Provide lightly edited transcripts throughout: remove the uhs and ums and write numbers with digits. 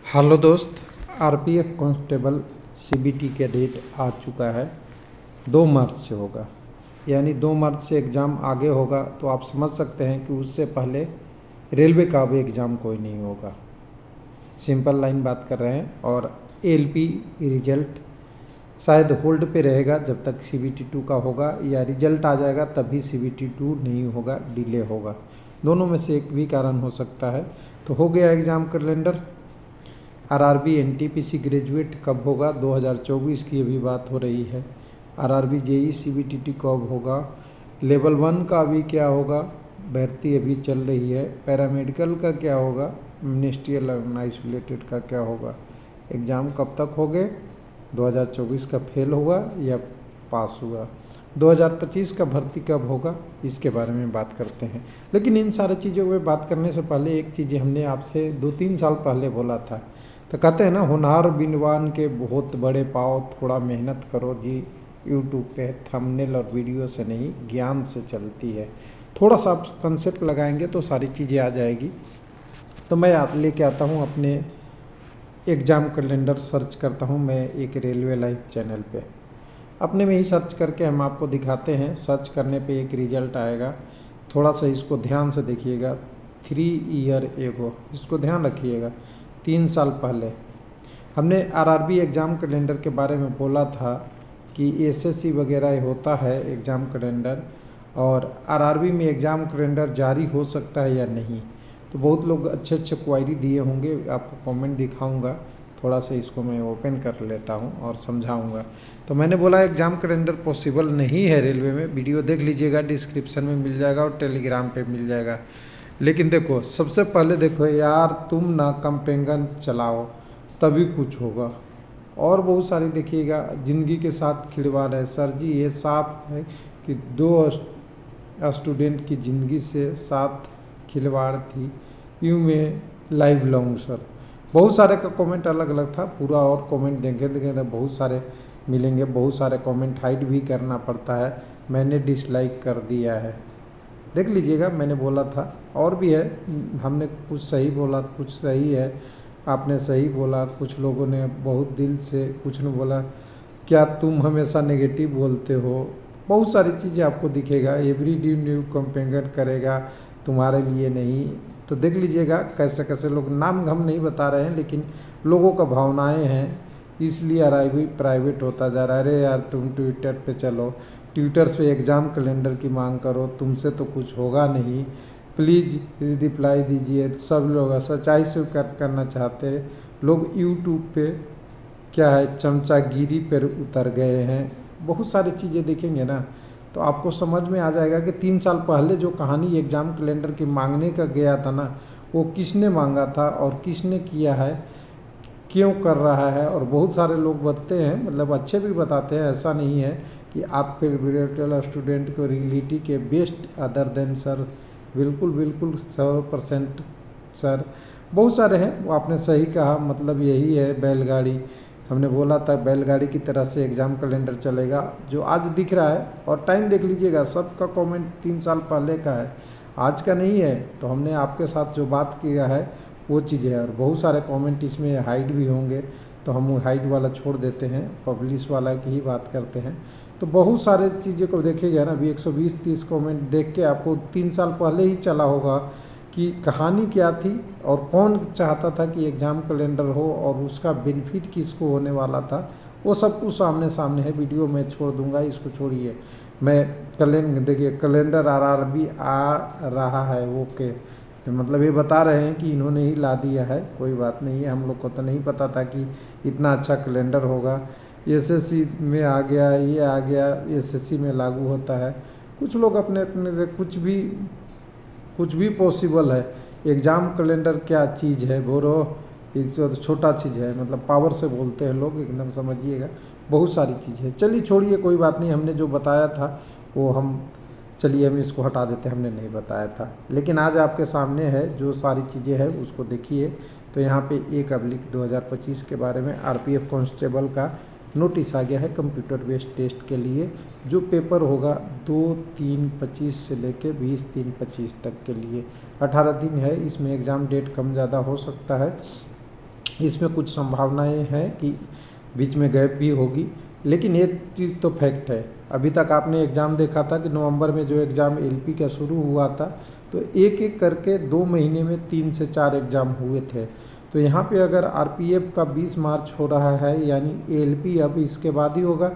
Hello दोस्त, RPF constable CBT का date आ चुका है। 2 मार्च से होगा, यानी 2 मार्च से एग्ज़ाम आगे होगा। तो आप समझ सकते हैं कि उससे पहले रेलवे का भी एग्ज़ाम कोई नहीं होगा। सिंपल लाइन बात कर रहे हैं। और एलपी रिजल्ट शायद होल्ड पे रहेगा जब तक सीबीटी 2 का होगा, या रिजल्ट आ जाएगा तभी सीबीटी 2 नहीं होगा, डिले होगा। दोनों में से एक भी कारण हो सकता है। तो हो गया exam calendar. RRB NTPC graduate कब होगा? 2024 की अभी बात हो रही है। आरआरबी जेई सीबीटीटी कब होगा? लेवल 1 का अभी क्या होगा? भर्ती अभी चल रही है। पैरामेडिकल का क्या होगा? मिनिस्ट्रियल आइसोलेटेड का क्या होगा? एग्ज़ाम कब तक हो गए? 2024 का फेल हुआ या पास हुआ? 2025 का भर्ती कब होगा? इसके बारे में बात करते हैं। लेकिन इन सारी चीज़ों में बात करने से पहले एक चीज़ हमने आपसे 2-3 साल पहले बोला था। तो कहते हैं ना, होनहार बिनवान के बहुत बड़े पाँव, थोड़ा मेहनत करो जी। यूट्यूब पे थंबनेल और वीडियो से नहीं, ज्ञान से चलती है। थोड़ा सा आप कंसेप्ट लगाएंगे तो सारी चीज़ें आ जाएगी। तो मैं आप लेके आता हूँ अपने एग्ज़ाम कैलेंडर, सर्च करता हूँ मैं एक रेलवे लाइव चैनल पे। अपने में ही सर्च करके हम आपको दिखाते हैं। सर्च करने पे एक रिजल्ट आएगा। थोड़ा सा इसको ध्यान से देखिएगा। 3 ईयर एगो, इसको ध्यान रखिएगा। 3 साल पहले हमने आरआरबी एग्ज़ाम कैलेंडर के बारे में बोला था कि एसएससी वगैरह होता है एग्ज़ाम कैलेंडर, और आरआरबी में एग्ज़ाम कैलेंडर जारी हो सकता है या नहीं। तो बहुत लोग अच्छे अच्छे क्वायरी दिए होंगे, आपको कमेंट दिखाऊंगा। थोड़ा सा इसको मैं ओपन कर लेता हूं और समझाऊंगा। तो मैंने बोला एग्ज़ाम कैलेंडर पॉसिबल नहीं है रेलवे में। वीडियो देख लीजिएगा, डिस्क्रिप्शन में मिल जाएगा और टेलीग्राम पे मिल जाएगा। लेकिन देखो, सबसे पहले देखो यार, तुम ना कंपेंगन चलाओ तभी कुछ होगा। और बहुत सारी देखिएगा, ज़िंदगी के साथ खिलवाड़ है। सर जी, ये साफ है कि 2 स्टूडेंट की ज़िंदगी से साथ खिलवाड़ थी। यूँ में लाइव लॉन्ग सर। बहुत सारे का कमेंट अलग अलग था। पूरा और कमेंट देखेंगे तो बहुत सारे मिलेंगे। बहुत सारे कमेंट हाइड भी करना पड़ता है, मैंने डिसलाइक कर दिया है। देख लीजिएगा, मैंने बोला था। और भी है, हमने कुछ सही बोला, कुछ सही है, आपने सही बोला। कुछ लोगों ने बहुत दिल से, कुछ ने बोला क्या तुम हमेशा नेगेटिव बोलते हो। बहुत सारी चीज़ें आपको दिखेगा। एवरी डे न्यू कंपेयर करेगा, तुम्हारे लिए नहीं। तो देख लीजिएगा कैसे कैसे लोग, नाम हम नहीं बता रहे हैं, लेकिन लोगों का भावनाएं हैं। इसलिए आरआरबी प्राइवेट होता जा रहा है। अरे यार, तुम ट्विटर पे चलो, ट्विटर पे एग्ज़ाम कैलेंडर की मांग करो, तुमसे तो कुछ होगा नहीं। प्लीज़ रिप्लाई दीजिए। सब लोग सच्चाई से करना चाहते हैं। लोग यूट्यूब पे क्या है, चमचागिरी पर उतर गए हैं। बहुत सारी चीज़ें देखेंगे ना तो आपको समझ में आ जाएगा कि 3 साल पहले जो कहानी एग्ज़ाम कैलेंडर की मांगने का गया था ना, वो किसने मांगा था और किसने किया है, क्यों कर रहा है। और बहुत सारे लोग बताते हैं, मतलब अच्छे भी बताते हैं। ऐसा नहीं है कि आप फिर स्टूडेंट को रियलिटी के बेस्ट अदर देन सर। बिल्कुल बिल्कुल 100% सर। बहुत सारे हैं, वो आपने सही कहा। मतलब यही है बैलगाड़ी। हमने बोला था बैलगाड़ी की तरह से एग्ज़ाम कैलेंडर चलेगा, जो आज दिख रहा है। और टाइम देख लीजिएगा, सबका कमेंट 3 साल पहले का है, आज का नहीं है। तो हमने आपके साथ जो बात किया है वो चीज़ें है। और बहुत सारे कमेंट इसमें हाइड भी होंगे, तो हम हाइड वाला छोड़ देते हैं, पब्लिश वाला की ही बात करते हैं। तो बहुत सारे चीज़ें को देखेगा ना, अभी 120-30 कमेंट देख के आपको 3 साल पहले ही चला होगा कि कहानी क्या थी और कौन चाहता था कि एग्ज़ाम कैलेंडर हो और उसका बेनिफिट किसको होने वाला था। वो सब कुछ सामने सामने है। वीडियो में छोड़ दूंगा, इसको छोड़िए। मैं कैलेंडर देखिए, कैलेंडर आरआरबी आ रहा है। ओके, तो मतलब ये बता रहे हैं कि इन्होंने ही ला दिया है। कोई बात नहीं है, हम लोग को तो नहीं पता था कि इतना अच्छा कैलेंडर होगा। एसएससी में आ गया, ये आ गया, एसएससी में लागू होता है। कुछ लोग अपने अपने कुछ भी पॉसिबल है। एग्ज़ाम कैलेंडर क्या चीज़ है बोलो, इससे तो छोटा चीज़ है। मतलब पावर से बोलते हैं लोग, एकदम समझिएगा। बहुत सारी चीज़ है। चलिए छोड़िए, कोई बात नहीं। हमने जो बताया था वो चलिए हम इसको हटा देते हैं, हमने नहीं बताया था। लेकिन आज आपके सामने है जो सारी चीज़ें हैं, उसको देखिए। तो यहाँ पे 1/2025 के बारे में आरपीएफ कांस्टेबल का नोटिस आ गया है कंप्यूटर बेस्ड टेस्ट के लिए, जो पेपर होगा 2/3/25 से लेके 20/3/25 तक के लिए। 18 दिन है, इसमें एग्ज़ाम डेट कम ज़्यादा हो सकता है। इसमें कुछ संभावनाएं हैं कि बीच में गैप भी होगी, लेकिन एक चीज़ तो फैक्ट है, अभी तक आपने एग्ज़ाम देखा था कि नवंबर में जो एग्ज़ाम एलपी का शुरू हुआ था तो एक एक करके 2 महीने में 3 से 4 एग्ज़ाम हुए थे। तो यहाँ पे अगर आरपीएफ का 20 मार्च हो रहा है, यानी एलपी अब इसके बाद ही होगा,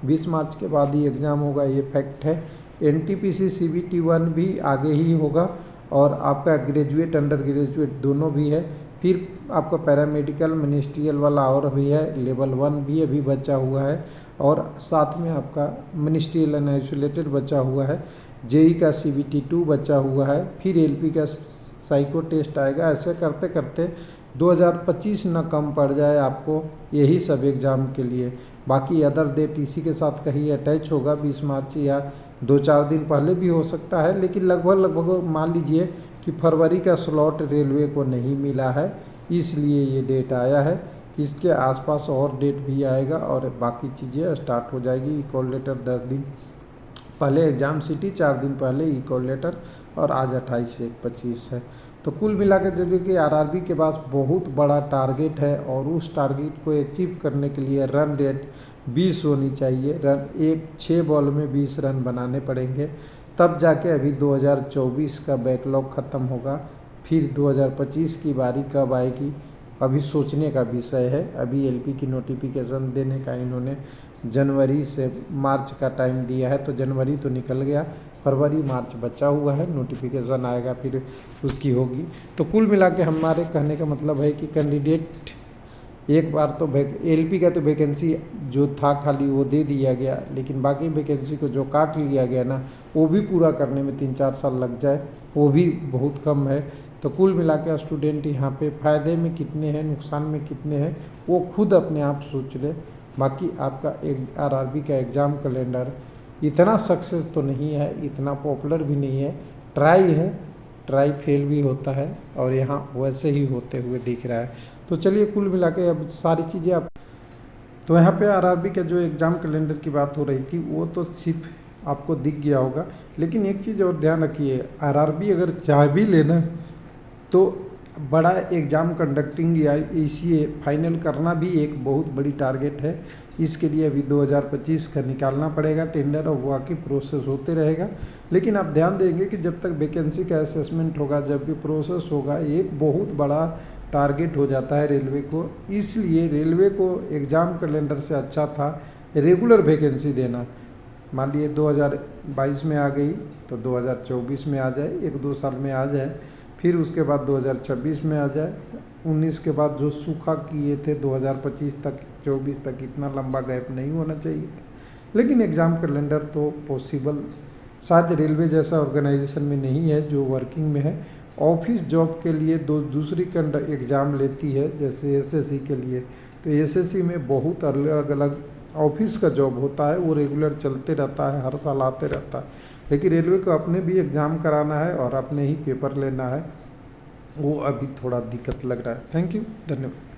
20 मार्च के बाद ही एग्ज़ाम होगा, ये फैक्ट है। एनटीपीसी सीबीटी 1 भी आगे ही होगा और आपका ग्रेजुएट अंडर ग्रेजुएट दोनों भी है। फिर आपका पैरामेडिकल मिनिस्ट्रियल वाला और भी है, लेवल 1 भी अभी बचा हुआ है, और साथ में आपका मिनिस्ट्रियल एंड आइसोलेटेड बचा हुआ है, जेई का सीबीटी 2 बचा हुआ है, फिर एलपी का साइको टेस्ट आएगा। ऐसे करते करते 2025 न कम पड़ जाए आपको यही सब एग्ज़ाम के लिए। बाकी अदर डेट इसी के साथ कहीं अटैच होगा 20 मार्च या 2-4 दिन पहले भी हो सकता है, लेकिन लगभग मान लीजिए कि फरवरी का स्लॉट रेलवे को नहीं मिला है, इसलिए ये डेट आया है। इसके आसपास और डेट भी आएगा और बाकी चीज़ें स्टार्ट हो जाएगी। इक्वल लेटर 10 दिन पहले एग्ज़ाम सिटी, 4 दिन पहले इक्वल लेटर, और आज 28 से 25 है। तो कुल मिला के चलिए कि आरआरबी के पास बहुत बड़ा टारगेट है और उस टारगेट को अचीव करने के लिए रन रेट 20 होनी चाहिए। रन 6 बॉल में 20 रन बनाने पड़ेंगे, तब जाके अभी 2024 का बैकलॉग ख़त्म होगा। फिर 2025 की बारी कब आएगी अभी सोचने का विषय है। अभी एलपी की नोटिफिकेशन देने का इन्होंने जनवरी से मार्च का टाइम दिया है, तो जनवरी तो निकल गया, फरवरी मार्च बचा हुआ है, नोटिफिकेशन आएगा फिर उसकी होगी। तो कुल मिला के हमारे कहने का मतलब है कि कैंडिडेट एक बार तो एलपी का तो वैकेंसी जो था खाली वो दे दिया गया, लेकिन बाकी वैकेंसी को जो काट लिया गया ना, वो भी पूरा करने में 3-4 साल लग जाए, वो भी बहुत कम है। तो कुल मिला के स्टूडेंट यहाँ पे फ़ायदे में कितने हैं, नुकसान में कितने हैं, वो खुद अपने आप सोच ले। बाकी आपका एक आरआरबी का एग्ज़ाम कैलेंडर इतना सक्सेस तो नहीं है, इतना पॉपुलर भी नहीं है, ट्राई है, ट्राई फेल भी होता है और यहाँ वैसे ही होते हुए दिख रहा है। तो चलिए कुल मिला के अब सारी चीज़ें आप, तो यहाँ पे आरआरबी का जो एग्ज़ाम कैलेंडर की बात हो रही थी वो तो सिर्फ आपको दिख गया होगा, लेकिन एक चीज़ और ध्यान रखिए, आरआरबी अगर चाह भी लेना तो बड़ा एग्ज़ाम कंडक्टिंग या ईसीए फाइनल करना भी एक बहुत बड़ी टारगेट है। इसके लिए अभी 2025 का निकालना पड़ेगा टेंडर और बाकी प्रोसेस होते रहेगा। लेकिन आप ध्यान देंगे कि जब तक वैकेंसी का असेसमेंट होगा, जब भी प्रोसेस होगा, एक बहुत बड़ा टारगेट हो जाता है रेलवे को। इसलिए रेलवे को एग्ज़ाम कैलेंडर से अच्छा था रेगुलर वैकेंसी देना। मान लिए 2022 में आ गई तो 2024 में आ जाए, 1-2 साल में आ जाए, फिर उसके बाद 2026 में आ जाए, 19 के बाद जो सूखा किए थे 2025 तक 24 तक, इतना लंबा गैप नहीं होना चाहिए था। लेकिन एग्ज़ाम कैलेंडर तो पॉसिबल शायद रेलवे जैसा ऑर्गेनाइजेशन में नहीं है जो वर्किंग में है। ऑफिस जॉब के लिए दूसरी एग्ज़ाम लेती है, जैसे एसएससी के लिए, तो एसएससी में बहुत अलग अलग ऑफिस का जॉब होता है, वो रेगुलर चलते रहता है, हर साल आते रहता है। लेकिन रेलवे को अपने भी एग्ज़ाम कराना है और अपने ही पेपर लेना है, वो अभी थोड़ा दिक्कत लग रहा है। थैंक यू, धन्यवाद।